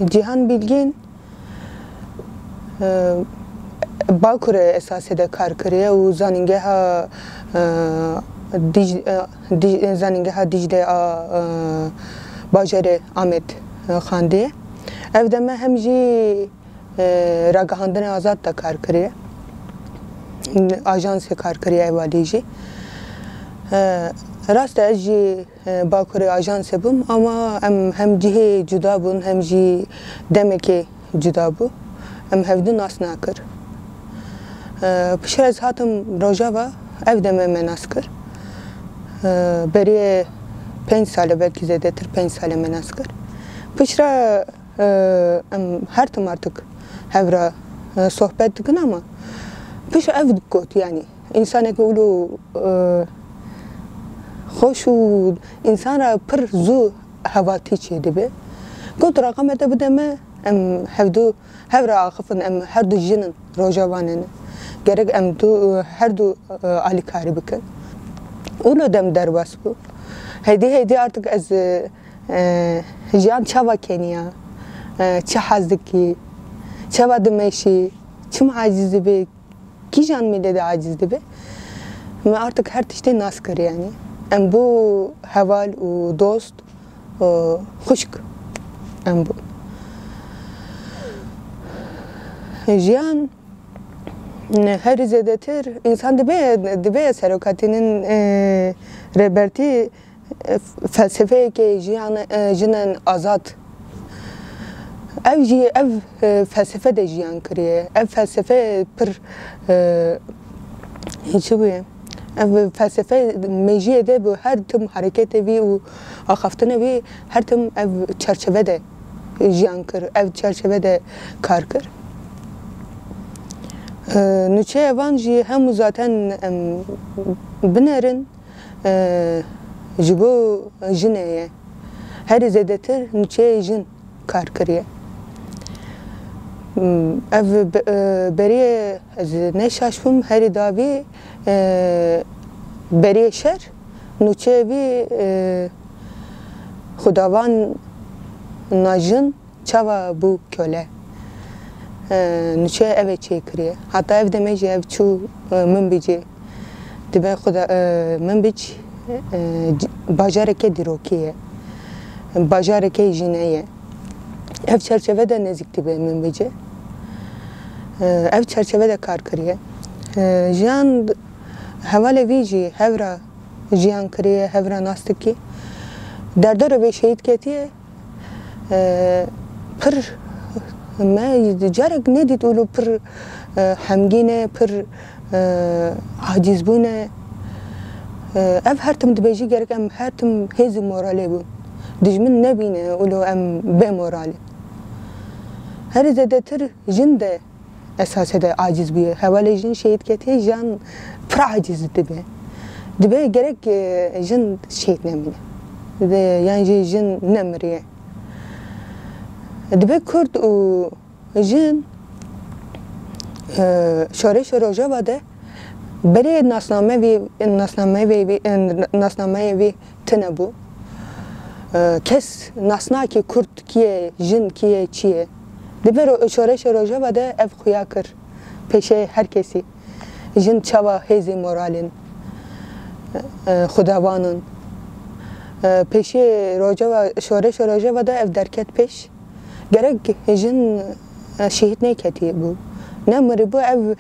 Cihan Bilgin Bakur'e esas ede kar kiriye û zanîngeha Dicde a bajarê Amed xandiye. Ev de me hem jî ragihandinê azad de kar kiriye. Ajansê kar kiriye evalî jî. Rast ez jî Bakurê ajansê bûm ama em hem cihê cuda bûn hem jî demekê cuda bû. Em hevdû nas nakir. Piştre ez hatim Rojava ev de me nas kir. Beriye 5 sale belki zêdetir 5 sale me nas kir. Piştre em her tim artık hevra sohbet dikin ama piştre ev got yani insanek ulu خوش و انسان را پر زو هواتی چه دیبه گفت رقم ده بدمه ام هر آخفن ام هر دو جنن روجوانن gerek ام هر دو علی کاری بکن اونو دم درباس بو هدی artık از جان çava Kenya çe hazdaki çava demeşi çim aciz be ki jan millet aciz be ve artık her tişte naskar yani em bu heval u dost xuşk em bu jiyan her zedetir insan dibe serokatinin reberti felsefeye ki jiyan azat ev felsefe de jiyan kiriye ev felsefe pir hiç bu ya ev felsefe meciye de bu her tüm hareket evi u axaftine vi her tüm ev çerçevede jiyan kir ev çerçevede kar kir nüçe evan ji hemu zaten binerin jibo jineye her zedetir nüçe jin kar kiriye ev beriye ne şaşfım her davi beriye şer nüçevi xudavan najin çava bu köle nüçe eve çekiriye hatta ev demeci ev çu mümbici dibe xuda mümbic bajareke dirokiye bajareke jineye ev çerçevede nezik dibe mümbici ev çerçevede kar kiriye jiyan hevale vici hevra jiyan kiriye hevra nastiki derdar ve şehit ketiye pır me carek ne dit ulu pır hamgine pır aciz bune ev her tim dibeji gerek em her tim hezi morale bu dijmin ne bine ulu em be morale her zedetir jin de esas ede aciz bir hevale jin şehit ketiye jan pır aciz dibe gerek jin şehit nemine yani jin nemriye dibe Kürt u jin şoreş Rojava de beri nasname vi tene bu kes nasna ki Kürt kiye jin kiye çiye dibe şoreş Rojava de ev xuya kir peşe herkesi jin çava hezi moralin xudavanın peşe Rojava şoreş Rojava da ev derket peş gerek jin şehit ne keti bu ne mri bu ev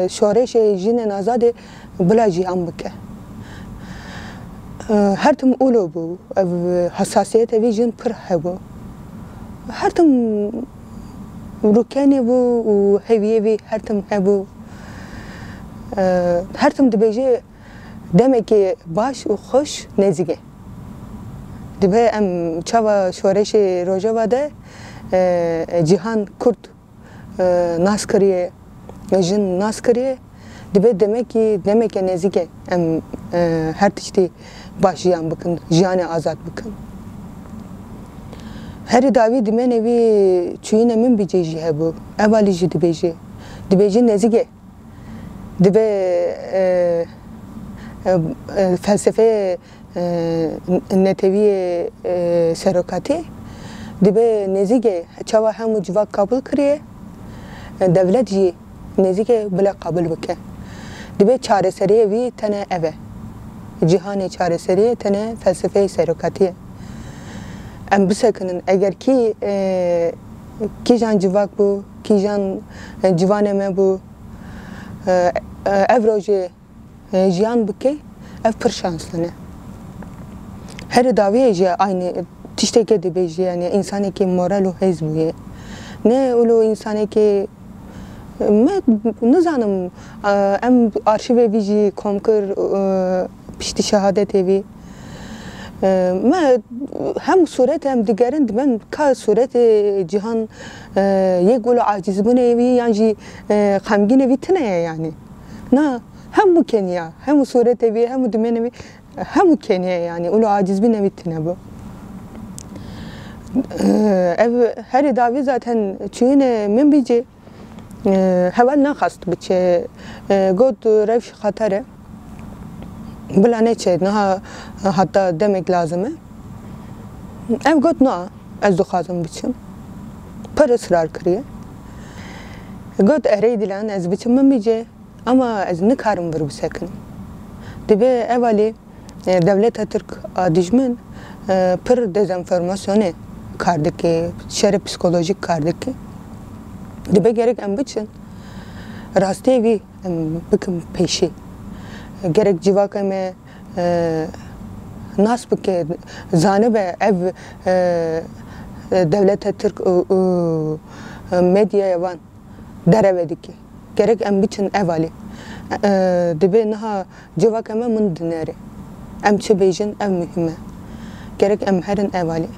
şoreş jinin azade bila cihan bike her tim ulu bu ev hassasiyet evi jin pır hebu her tim rukeni bu heviyevi her tim hebu her tim dibeji demek ki baş u hoş nezige dibe em çava şoreş Rojava de cihan Kürt nas kiriye jin nas kiriye dibe demek ki nezige em her tişti başlayan bakın jiyane azat bakın her davi dime nevi çuyine min biceji hebu evalici dibeji nezige dibe felsefe neteviye serokati dibe nezige çava hemu civak kabul kiriye devlet jî nezige bile kabul bike dibe çareseriye vî tene eve cihanê çareseriye tene felsefeyê serokatiye em bisekinin eger ki kîjan civak bû kîjan civanê me bû ev rojê jiyan bike ev pir şanslı ne her daviyê jî aynı tiştekê dibêje yani insanekî moral û hêz bûye ne ulu insanekî me nizanim em arşivê vî jî kom kir piştî şehadetê vî me hem suret hem digerin diben ka suretê cihan yek ulu acizbûnê vî yan jî xemgînê vî tune ye yani na hemû keniya hemû suretê vî hemû dimenê vî hemû keniye yani ulu acizbînê vî tune bu ev herî davî zaten çûyînê min bîcî heval naxast biçe got rewş xeter e bila neçe niha hatta demek lazım e ev got na ez dixwazim biçim pir ısrar kiriye got erê dilan ez biçim min bîce ama ez nikarim vir bisekinim dibe evalî devleta Tirk a dijmin pir dezenformasyonê kar dike şerê psikolojik kar dike dibe gerek em biçin rastiyê vî em bikim pêşî gerek civaka me nas bike zanibe ev devleta Tirk medyaya wan dereve dike gerek em biçin ev alî dibe niha civaka me min dinêre em çi bêjin ev mühim e gerek em herin ev alî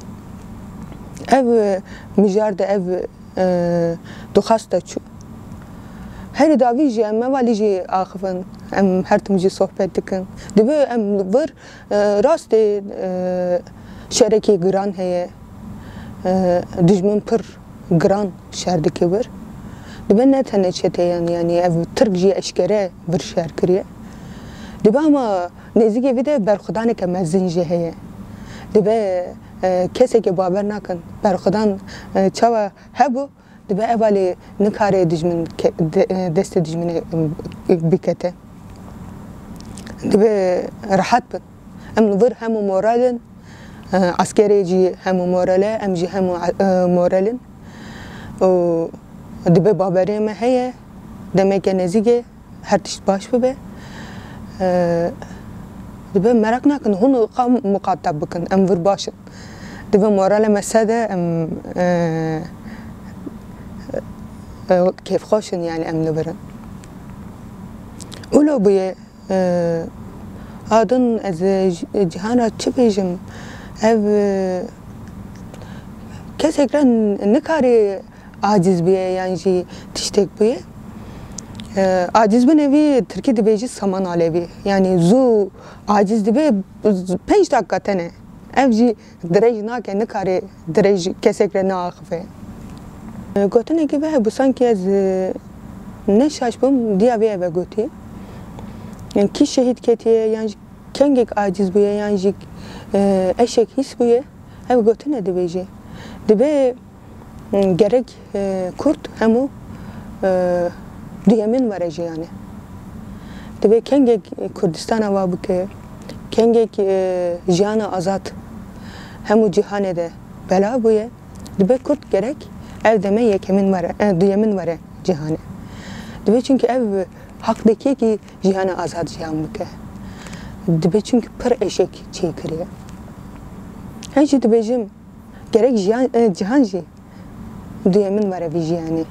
ev mijar de ev dixwast de çû herî davî jî em mevalî jî axivin em her tim jî sohbet dikin dibe em vir rastê şerekî giran heye dijmin pir giran şer dike vir dibe ne tene çeteyan yani ev Tirk jî eşkere vir şer kiriye dibe ama nêzîkê vî de berxudaneke mezin jî heye dibe kesekê bawer nakin berxudan çawa hebû dibe evalî nikare dijmin destê dijminê bikete dibe rahat bin em vir hemû moralin askerê jî hemû moral e em jî hemû moralin û dibe bawerê me heye demeke nêzîkê her tişt baş bibe dibe merak nakin hûn qam muqatab bikin em vir başin dibe morala me sede em kêfxweşin yani em li birin ûlo bûye adin ez cihana çi bêjim ev kesek re nikarî aciz bûye yan jî tiştek bûye acizbûnê vî Tirkî dibêjî saman alevî yani zû aciz dibe 5 dakika tene ev jî dirêj nake nikarî dirêj kesek re neaxive gotinekî ve hebû sankî ez neşaş bûm diya vê eve gotî yani kî şehîd ketiye yan jî kengek aciz bûye yan jî eşek hîs bûye ev gotine dibêje dibe gerek Kurd hemû duyemîn were jî yani dibe kengek Kurdistana wa bike kengek jiyana azad hemû cihanê de bela bûye dibe Kurd gerek ev deme yekemin were duyemîn were cihanê dibe çünkü ev hak dike ki cihana azad jiyan bike dibe çünkü pir eşek çê kiriye hen jî dibêjim gerek cihan jî duyemîn were vî jiyanê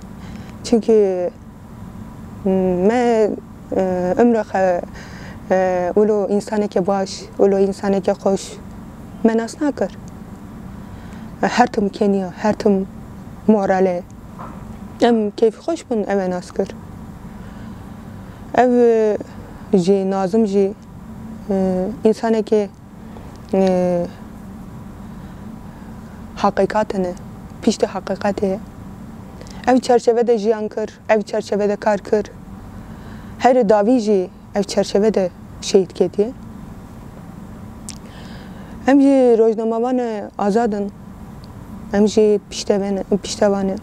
çünkü me ömre xwe ûlo însaneke baş ûlo însaneke xweş me nas nakir her tim keniya her tim morale em keyfî xweş bin ev nas kir ev jî nazim jî însaneke haqiqatine piştî haqiqatê ye ev çerçevede jiyan kir ev çerçevede kar kir her davî jî ev çerçevede şehîd ketiye em jî rojnamevan azadin em jî piştevane.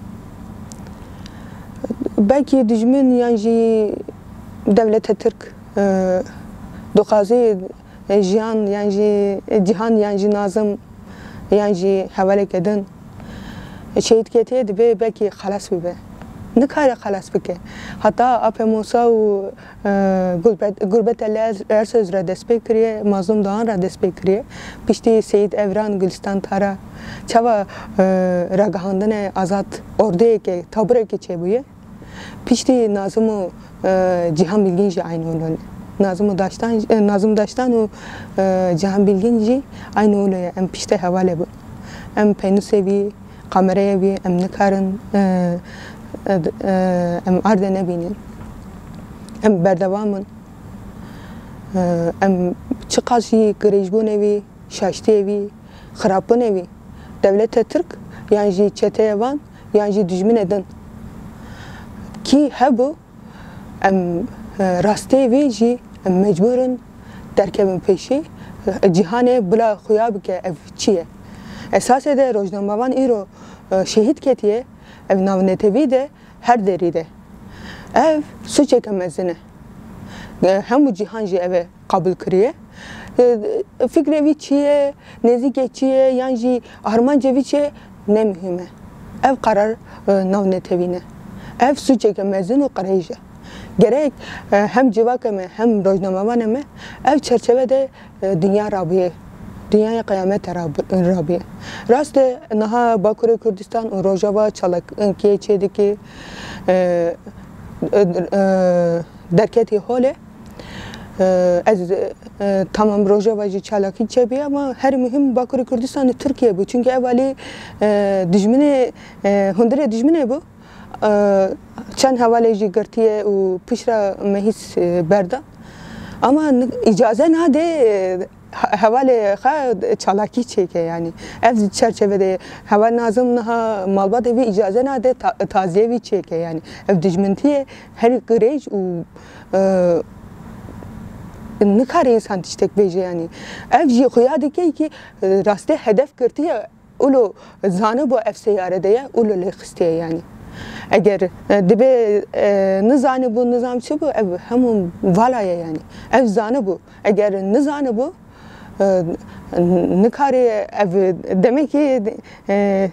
Belki dijmin yan jî devleta Tirk dixwaze jiyan yan jî cîhan yan jî nazim yan jî hevaleke din şehîdketiye dibe belki xelas bibe. Nikare xelas bike. Hatta Apê Musa û Gurbet Ersöz re dest pê kiriye, Mazlum Doğan re dest pê kiriye. Piştî Seyîd Evran Gülistan Tara çawa ragihandinê azad ordeyeke, tabureke çêbûye. Piştî Nazım û Cihan Bilgin jî aynı û Nazım Daştan û Cihan Bilgin jî aynı û em piştê hewalê bûn. Em pênûsê wî, kameraya wî em nikarin em arde nebînin. Em berdevamin. Em çi qas jî girêjbûnê wî, şaştiyê wî, xirabbûnê wî devleta Tirk yan jî çeteyê wan yan jî dijminê din. Ki hebû em rastiyê wî jî em mecbûrin derkevin pêşî cîhanê bila xuya bike ev çi ye. Esasê de rojnamevan îro şehîd ketiye ev navnetevî de her derî de. Ev suçeke mezin e. Hemû cîhan jî ev qabul kiriye. Fikrê wî çi ye, nêzîkê çi ye yan jî armanca wî çi ye ne mühim e. Ev qarar navnetevî ne. Ev suçeke mezin û qirêj e. Gerek hem civakê me hem rojnamevanê me ev çerçevede dünya rabûye. Dünyaya kıyamet rabîye. Rast e niha Bakurê Kurdistan û Rojava çalakiyê çêdikê derketî holê ez tamam Rojava jî çalakî çêbûye ama her mühim Bakurê Kurdistanê Tirkiye bû. Çünkü ev alî dijminê hundirê dijminê bû. Çend hevalê jî girtiye û pişra mehîs berda. Ama icaze nade hevalê xwe çalakî çêke yani. Ev çerçevede heval nazım niha malbatê wî icaze nade taziyê wî çêke yani. Ev dijmintiye her girêj û nikare insan tiştek bêje yani. Ev jî xuya dike ki rastê hedef girtiye ûlo zanibû ev seyarede ye ûlo lê xistiye yani. Eğer dibe nizanibû nizam çi bû ev hemû valaye yani. Ev zanibû. Eğer nizanibû nikare ev demek ki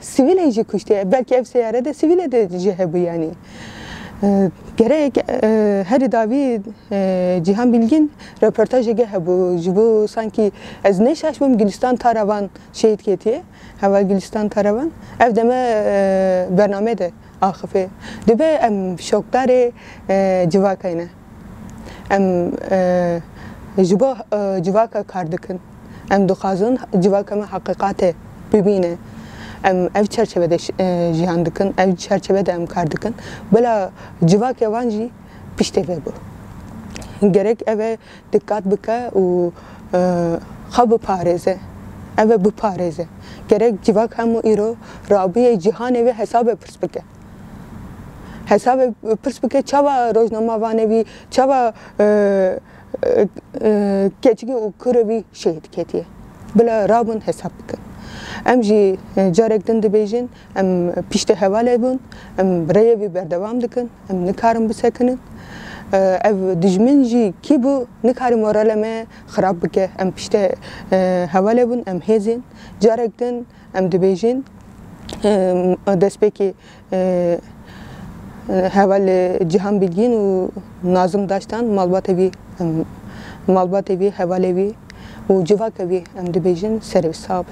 sivil jî kuştiye. Belki ev seyarede sivil de jî hebû yani. Gerek her davî Cihan Bilgin röportajê hebû ji bo sanki ez neşaşbim Gülistan Taravan şehîd ketiye. Heval Gülistan Taravan. Ev deme bername de axifê. Dibe em şokdarê civakê ne. Em ji bo civaka kar dikin. Em dixwazin civaka me heqîqatê bibîne. Em ev çerçevede jiyan dikin, ev çerçevede em kar dikin. Bila civakê wan jî piştê vê bû. Gerek ev dikkat bike û xwe biparêze. Ev biparêze. Gerek civak hemû îro rabiyê cîhanê wê hesabê pirs bike. Hesabê pirs bike çawa rojnamevanê wî, çawa keçikî û kurê wî şehîd ketiye. Bila rabin hesab bikin. Em jî carek din dibêjin em piştê hevalê bûn, em rêyê wî berdewam dikin, em nikarin bisekinin. Ev dijmin jî kî bû nikarin moralê me xirab bike. Em piştê hevalê bûn, em hêzin. Carek din em dibêjin destpêkî heval Cihan Bilgin û Nazım Daştan malbatê wî hevalê wî û civakê wî em dibêjin serê wî sabe.